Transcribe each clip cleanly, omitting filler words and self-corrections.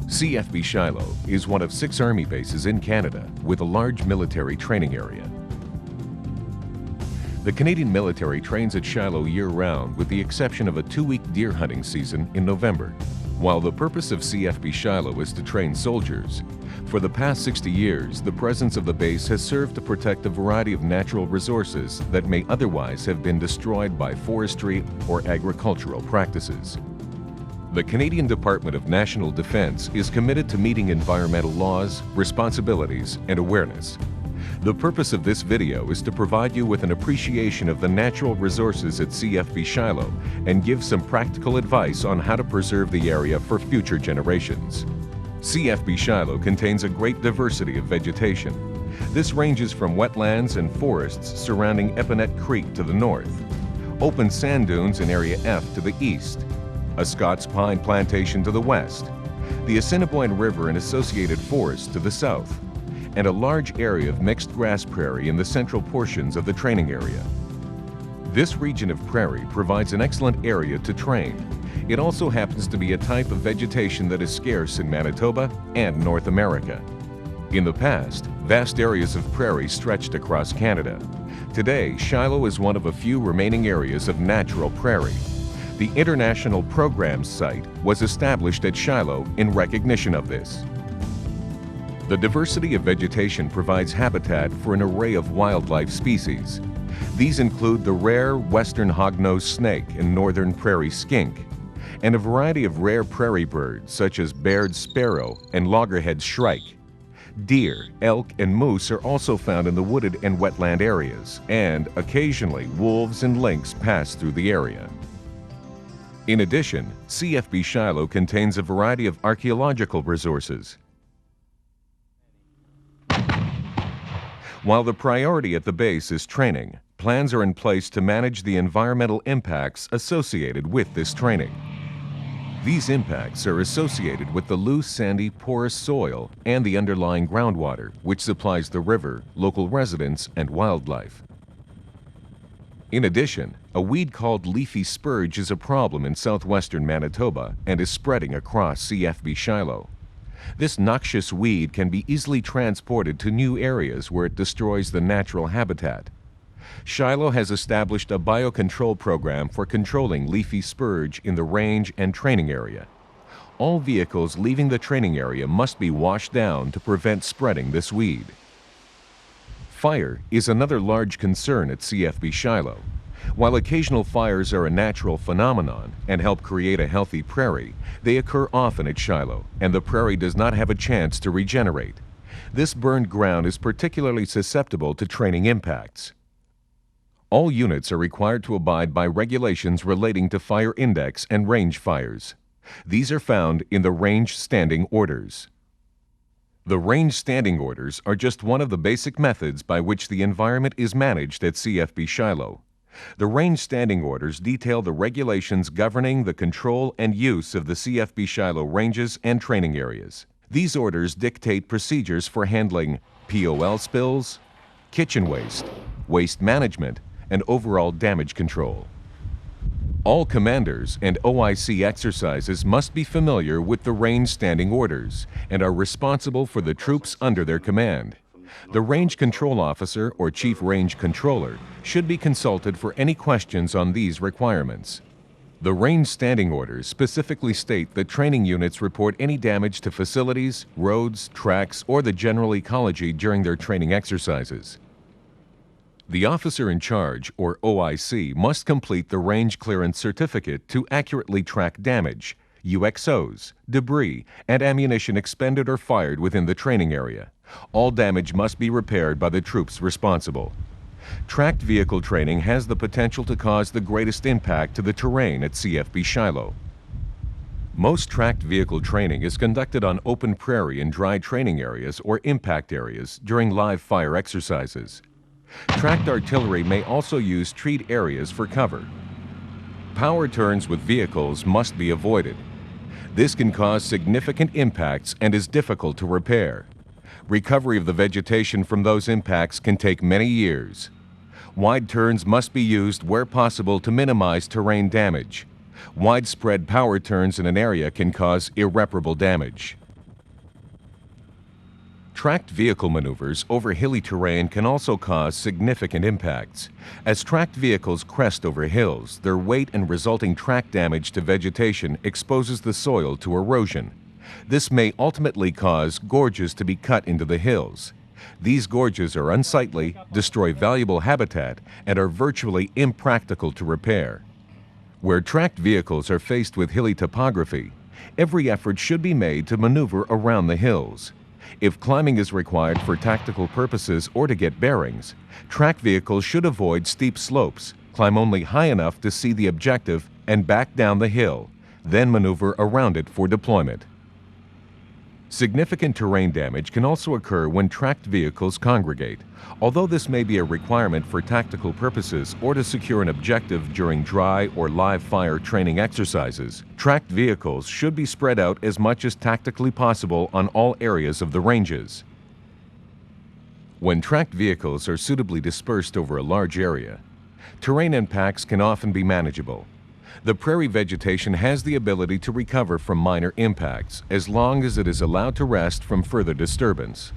CFB Shiloh is one of 6 Army bases in Canada with a large military training area. The Canadian military trains at Shiloh year-round with the exception of a 2-week deer hunting season in November. While the purpose of CFB Shiloh is to train soldiers, for the past 60 years, the presence of the base has served to protect a variety of natural resources that may otherwise have been destroyed by forestry or agricultural practices. The Canadian Department of National Defence is committed to meeting environmental laws, responsibilities, and awareness. The purpose of this video is to provide you with an appreciation of the natural resources at CFB Shiloh and give some practical advice on how to preserve the area for future generations. CFB Shiloh contains a great diversity of vegetation. This ranges from wetlands and forests surrounding Epinette Creek to the north, open sand dunes in Area F to the east, a Scots pine plantation to the west, the Assiniboine River and associated forests to the south, and a large area of mixed grass prairie in the central portions of the training area. This region of prairie provides an excellent area to train. It also happens to be a type of vegetation that is scarce in Manitoba and North America. In the past, vast areas of prairie stretched across Canada. Today, Shiloh is one of a few remaining areas of natural prairie. The International Programs Site was established at Shiloh in recognition of this. The diversity of vegetation provides habitat for an array of wildlife species. These include the rare western hognose snake and northern prairie skink, and a variety of rare prairie birds such as Baird's sparrow and loggerhead shrike. Deer, elk, and moose are also found in the wooded and wetland areas, and occasionally wolves and lynx pass through the area. In addition, CFB Shiloh contains a variety of archaeological resources. While the priority at the base is training, plans are in place to manage the environmental impacts associated with this training. These impacts are associated with the loose, sandy, porous soil and the underlying groundwater, which supplies the river, local residents, and wildlife. In addition, a weed called leafy spurge is a problem in southwestern Manitoba and is spreading across CFB Shiloh. This noxious weed can be easily transported to new areas where it destroys the natural habitat. Shiloh has established a biocontrol program for controlling leafy spurge in the range and training area. All vehicles leaving the training area must be washed down to prevent spreading this weed. Fire is another large concern at CFB Shiloh. While occasional fires are a natural phenomenon and help create a healthy prairie, they occur often at Shiloh, and the prairie does not have a chance to regenerate. This burned ground is particularly susceptible to training impacts. All units are required to abide by regulations relating to fire index and range fires. These are found in the Range Standing Orders. The Range Standing Orders are just one of the basic methods by which the environment is managed at CFB Shiloh. The Range Standing Orders detail the regulations governing the control and use of the CFB Shiloh ranges and training areas. These orders dictate procedures for handling POL spills, kitchen waste, waste management, and overall damage control. All commanders and OIC exercises must be familiar with the Range Standing Orders and are responsible for the troops under their command. The Range Control Officer or Chief Range Controller should be consulted for any questions on these requirements. The Range Standing Orders specifically state that training units report any damage to facilities, roads, tracks, or the general ecology during their training exercises. The officer in charge, or OIC, must complete the Range Clearance Certificate to accurately track damage, UXOs, debris, and ammunition expended or fired within the training area. All damage must be repaired by the troops responsible. Tracked vehicle training has the potential to cause the greatest impact to the terrain at CFB Shiloh. Most tracked vehicle training is conducted on open prairie and dry training areas or impact areas during live fire exercises. Tracked artillery may also use treed areas for cover. Power turns with vehicles must be avoided. This can cause significant impacts and is difficult to repair. Recovery of the vegetation from those impacts can take many years. Wide turns must be used where possible to minimize terrain damage. Widespread power turns in an area can cause irreparable damage. Tracked vehicle maneuvers over hilly terrain can also cause significant impacts. As tracked vehicles crest over hills, their weight and resulting track damage to vegetation exposes the soil to erosion. This may ultimately cause gorges to be cut into the hills. These gorges are unsightly, destroy valuable habitat, and are virtually impractical to repair. Where tracked vehicles are faced with hilly topography, every effort should be made to maneuver around the hills. If climbing is required for tactical purposes or to get bearings, tracked vehicles should avoid steep slopes, climb only high enough to see the objective, and back down the hill, then maneuver around it for deployment. Significant terrain damage can also occur when tracked vehicles congregate. Although this may be a requirement for tactical purposes or to secure an objective during dry or live fire training exercises, tracked vehicles should be spread out as much as tactically possible on all areas of the ranges. When tracked vehicles are suitably dispersed over a large area, terrain impacts can often be manageable. The prairie vegetation has the ability to recover from minor impacts as long as it is allowed to rest from further disturbance.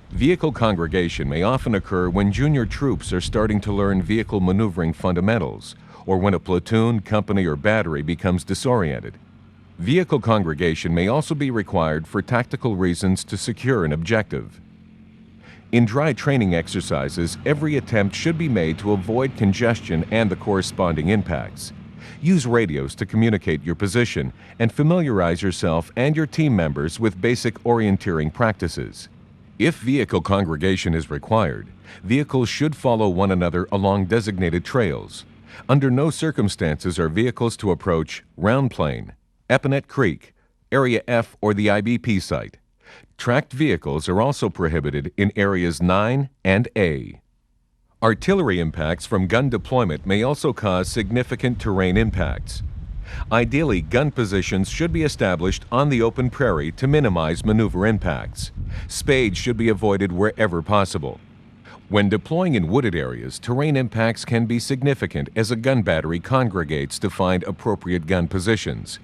Vehicle congregation may often occur when junior troops are starting to learn vehicle maneuvering fundamentals, or when a platoon, company, or battery becomes disoriented. Vehicle congregation may also be required for tactical reasons to secure an objective. In dry training exercises, every attempt should be made to avoid congestion and the corresponding impacts. Use radios to communicate your position and familiarize yourself and your team members with basic orienteering practices. If vehicle congregation is required, vehicles should follow one another along designated trails. Under no circumstances are vehicles to approach Round Plain, Epinette Creek, Area F, or the IBP site. Tracked vehicles are also prohibited in Areas 9 and A. Artillery impacts from gun deployment may also cause significant terrain impacts. Ideally, gun positions should be established on the open prairie to minimize maneuver impacts. Spades should be avoided wherever possible. When deploying in wooded areas, terrain impacts can be significant as a gun battery congregates to find appropriate gun positions.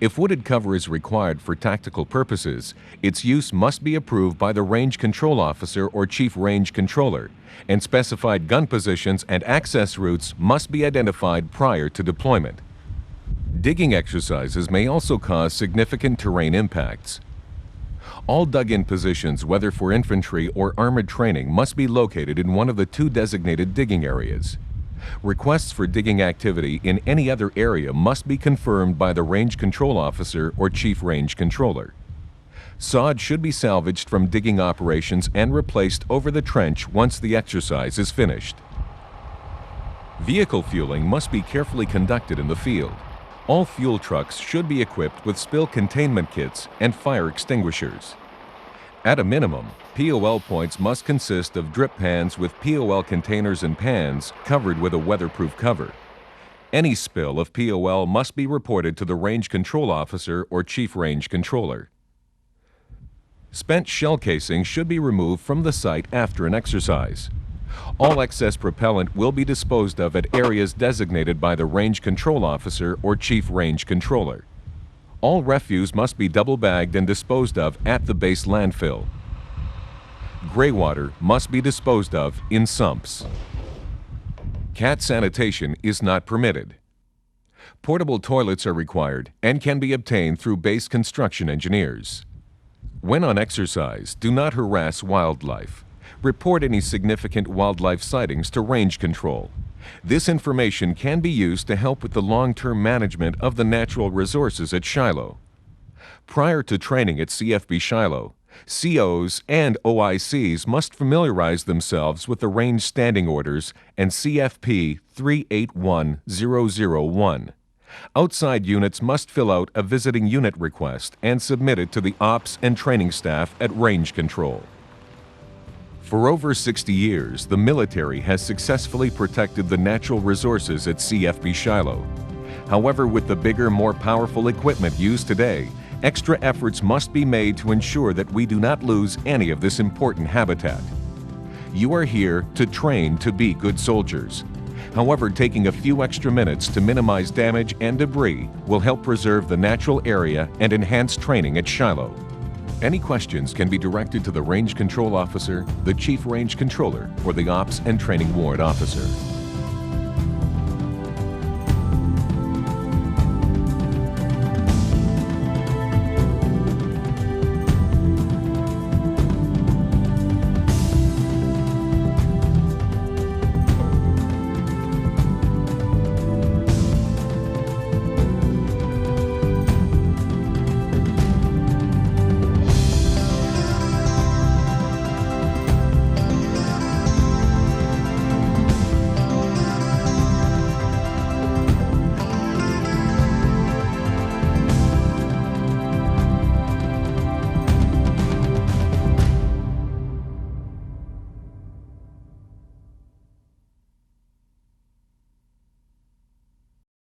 If wooded cover is required for tactical purposes, its use must be approved by the Range Control Officer or Chief Range Controller, and specified gun positions and access routes must be identified prior to deployment. Digging exercises may also cause significant terrain impacts. All dug-in positions, whether for infantry or armored training, must be located in one of the two designated digging areas. Requests for digging activity in any other area must be confirmed by the Range Control Officer or Chief Range Controller. Sod should be salvaged from digging operations and replaced over the trench once the exercise is finished. Vehicle fueling must be carefully conducted in the field. All fuel trucks should be equipped with spill containment kits and fire extinguishers. At a minimum, POL points must consist of drip pans with POL containers and pans covered with a weatherproof cover. Any spill of POL must be reported to the Range Control Officer or Chief Range Controller. Spent shell casing should be removed from the site after an exercise. All excess propellant will be disposed of at areas designated by the Range Control Officer or Chief Range Controller. All refuse must be double-bagged and disposed of at the base landfill. Gray water must be disposed of in sumps. Cat sanitation is not permitted. Portable toilets are required and can be obtained through base construction engineers. When on exercise, do not harass wildlife. Report any significant wildlife sightings to Range Control. This information can be used to help with the long-term management of the natural resources at Shiloh. Prior to training at CFB Shiloh, COs and OICs must familiarize themselves with the range standing orders and CFP 381001. Outside units must fill out a visiting unit request and submit it to the ops and training staff at Range Control. For over 60 years, the military has successfully protected the natural resources at CFB Shiloh. However, with the bigger, more powerful equipment used today, extra efforts must be made to ensure that we do not lose any of this important habitat. You are here to train to be good soldiers. However, taking a few extra minutes to minimize damage and debris will help preserve the natural area and enhance training at Shiloh. Any questions can be directed to the Range Control Officer, the Chief Range Controller, or the Ops and Training Warrant Officer.